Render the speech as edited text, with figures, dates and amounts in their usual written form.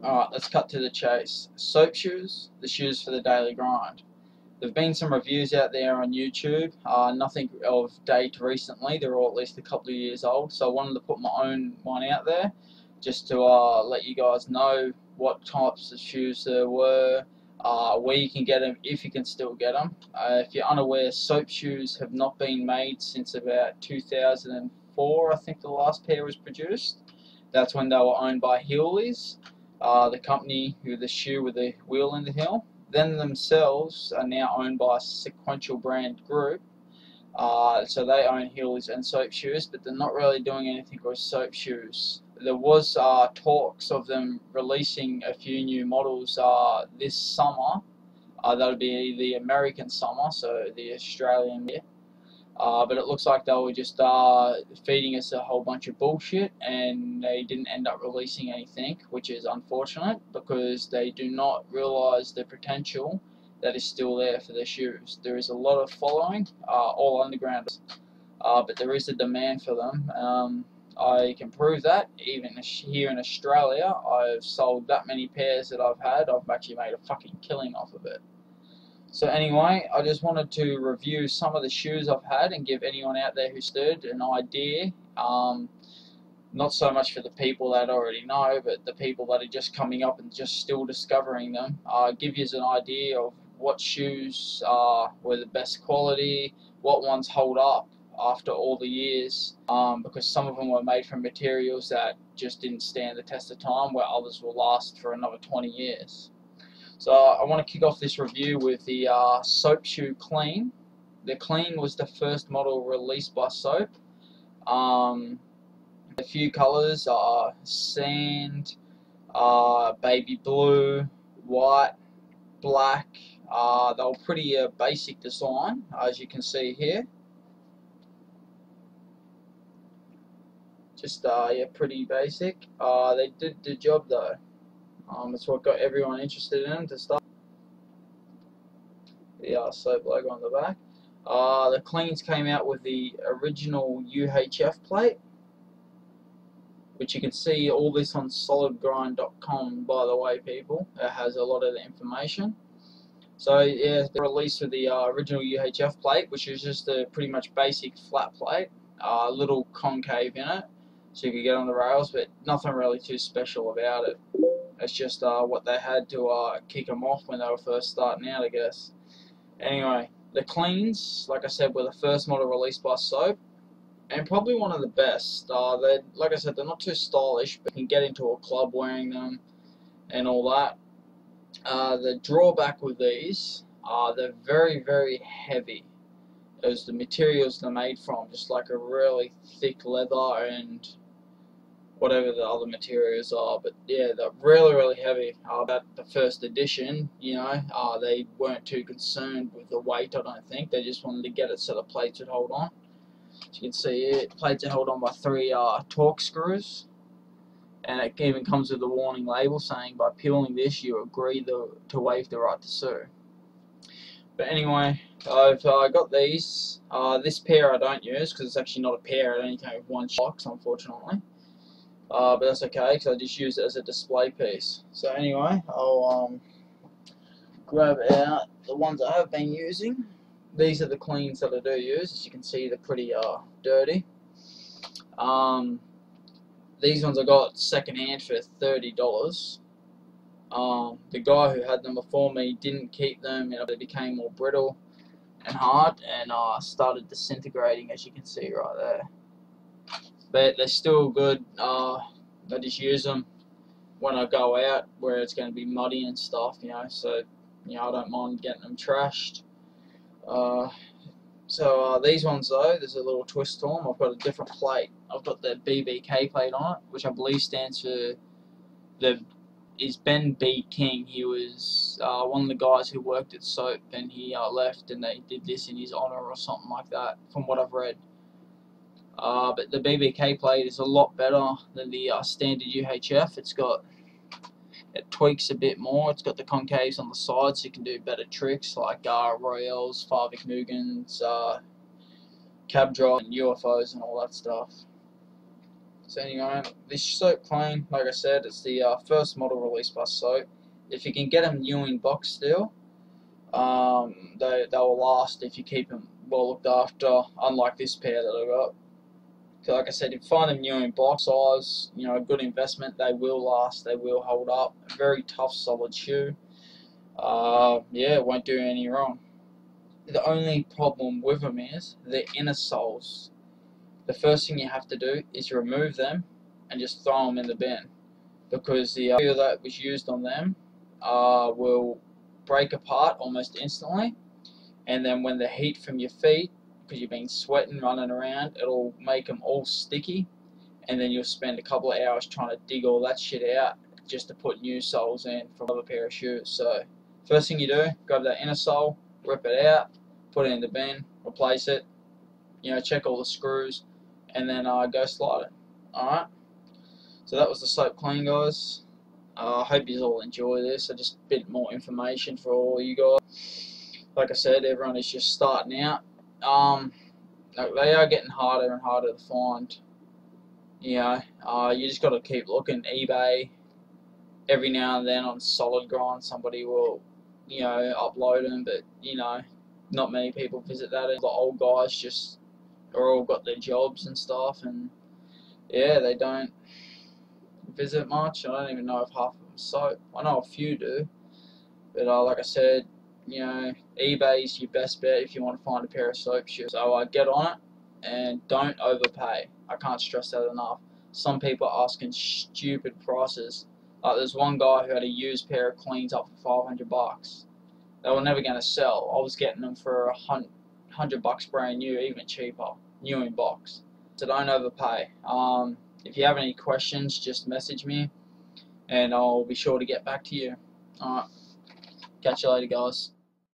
Alright, let's cut to the chase. Soap shoes, the shoes for the daily grind. There have been some reviews out there on YouTube, nothing of date recently, they're all at least a couple of years old, so I wanted to put my own one out there, just to let you guys know what types of shoes there were, where you can get them, if you can still get them. If you're unaware, soap shoes have not been made since about 2004, I think the last pair was produced. That's when they were owned by Heelys, the company with the shoe with the wheel in the heel. Them themselves are now owned by a Sequential brand group. So they own Heelys and soap shoes, but they're not really doing anything with soap shoes. There was talks of them releasing a few new models this summer. That'll be the American summer, so the Australian year. But it looks like they were just feeding us a whole bunch of bullshit, and they didn't end up releasing anything, which is unfortunate because they do not realise the potential that is still there for their shoes. There is a lot of following, all underground, but there is a demand for them. I can prove that even here in Australia. I've sold that many pairs that I've had. I've actually made a fucking killing off of it. So anyway, I just wanted to review some of the shoes I've had and give anyone out there who stood an idea. Not so much for the people that already know, but the people that are just coming up and just still discovering them. Give you an idea of what shoes were the best quality, what ones hold up after all the years, because some of them were made from materials that just didn't stand the test of time, where others will last for another 20 years. So I want to kick off this review with the Soap Shoe Clean. The Clean was the first model released by Soap. A few colours are sand, baby blue, white, black. They were pretty basic design, as you can see here. Just yeah, pretty basic. They did the job though. It's what got everyone interested in them to start. The Soap logo on the back. The Cleans came out with the original UHF plate, which you can see all this on solidgrind.com, by the way, people. It has a lot of the information. So yeah, they released with the original UHF plate, which is just a pretty much basic flat plate, a little concave in it, so you could get on the rails, but nothing really too special about it. It's just what they had to kick them off when they were first starting out, I guess. Anyway, the Cleans, like I said, were the first model released by Soap, and probably one of the best. Like I said, they're not too stylish, but you can get into a club wearing them and all that. The drawback with these, they're very, very heavy, as the materials they're made from, just like a really thick leather and whatever the other materials are, but yeah, they're really, really heavy. About the first edition, you know, they weren't too concerned with the weight, I don't think. They just wanted to get it so the plates would hold on. As you can see here, plates are held on by 3 Torx screws, and it even comes with a warning label saying, by peeling this, you agree to waive the right to sue. But anyway, I've got these. This pair I don't use, because it's actually not a pair, it only came with one box, unfortunately. But that's okay, because I just use it as a display piece. So anyway, I'll grab out the ones I have been using. These are the Cleans that I do use. As you can see, they're pretty dirty. These ones I got second hand for $30. The guy who had them before me didn't keep them, and they became more brittle and hard, and started disintegrating, as you can see right there. But they're still good. I just use them when I go out where it's going to be muddy and stuff, you know, so you know, I don't mind getting them trashed. These ones though, there's a little twist to them. I've got a different plate. I've got the BBK plate on it, which I believe stands for is Ben B. King. He was one of the guys who worked at Soap, and he left, and they did this in his honor or something like that, from what I've read. But the BBK plate is a lot better than the standard UHF. It tweaks a bit more. It's got the concaves on the sides, so you can do better tricks like Royales, Farvik Nugans, cab drive, and UFOs and all that stuff. So anyway, this Soap Clean, like I said, it's the first model released by Soap. If you can get them new in box still, they will last if you keep them well looked after. Unlike this pair that I got. So like I said, if you find them new in box size, you know, a good investment. They will last. They will hold up. A very tough, solid shoe. Yeah, it won't do any wrong. The only problem with them is the inner soles. The first thing you have to do is remove them and just throw them in the bin, because the oil that was used on them will break apart almost instantly, and then when the heat from your feet, because you've been sweating running around, it'll make them all sticky, and then you'll spend a couple of hours trying to dig all that shit out just to put new soles in for another pair of shoes. So first thing you do, grab that inner sole, rip it out, put it in the bin, replace it, you know, check all the screws, and then go slide it. Alright, so that was the Soap Clean, guys. I hope you all enjoy this. Just a bit more information for all you guys. Like I said, everyone is just starting out. They are getting harder and harder to find. You know, you just got to keep looking. eBay, every now and then on Solid Grind, somebody will, you know, upload them, but you know, not many people visit that. The old guys just are all got their jobs and stuff, and yeah, they don't visit much. I don't even know if half of them soap. I know a few do, but like I said, you know, eBay's your best bet if you want to find a pair of soap shoes. So get on it and don't overpay. I can't stress that enough. Some people are asking stupid prices. Like there's one guy who had a used pair of Cleans up for $500. They were never going to sell. I was getting them for $100 brand new, even cheaper, new in box. So don't overpay. If you have any questions, just message me, and I'll be sure to get back to you. Alright, catch you later, guys.